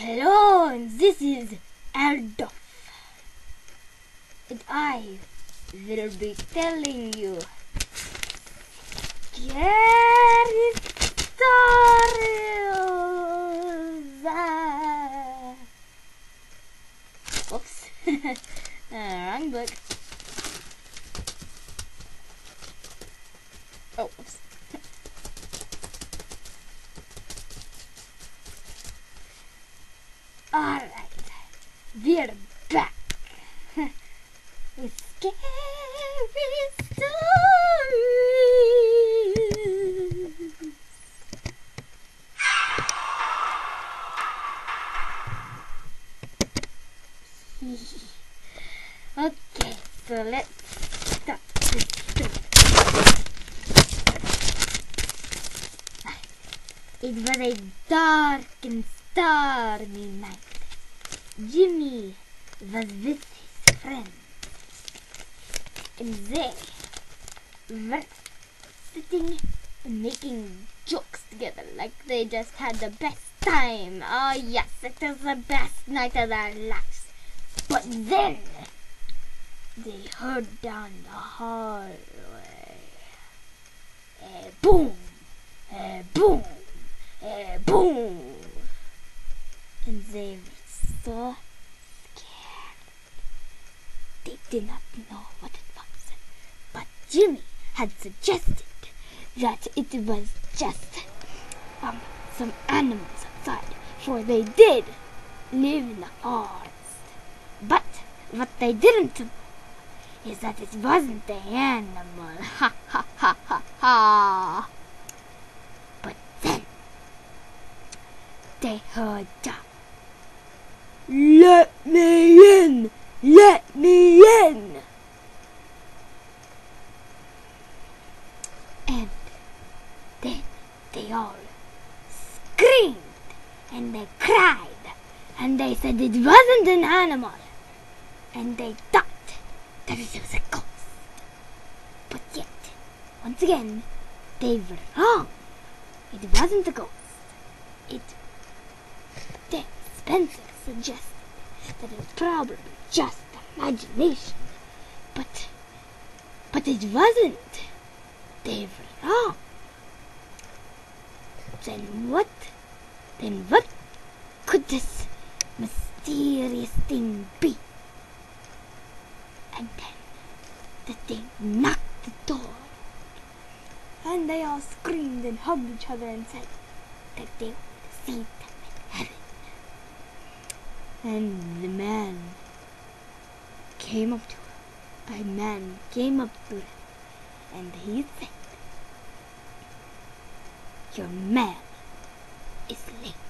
Hello, this is Adolf, and I will be telling you scary stories. Oops, wrong book. Oh, oops. Alright, we're back with scary stories. Okay, so let's start this story. It was a dark and stormy night. Jimmy was with his friends, and they were sitting and making jokes together like they just had the best time. Oh yes, it was the best night of their lives. But then they heard down the hallway a boom, a boom, a boom, and they were so scared. They did not know what it was, but Jimmy had suggested that it was just some animals outside, for they did live in the forest. But what they didn't know is that it wasn't the animal. Ha ha ha ha ha. But then they heard "Let me in! Let me in!" And then they all screamed and they cried and they said it wasn't an animal, and they thought that it was a ghost. But yet, once again, they were wrong. It wasn't a ghost. Then Spencer suggested that it was probably just imagination. But it wasn't. They were wrong. Then what could this mysterious thing be? And then the thing knocked the door, and they all screamed and hugged each other and said that they would see them in heaven. And a man came up to them, and he said, "Your man is late."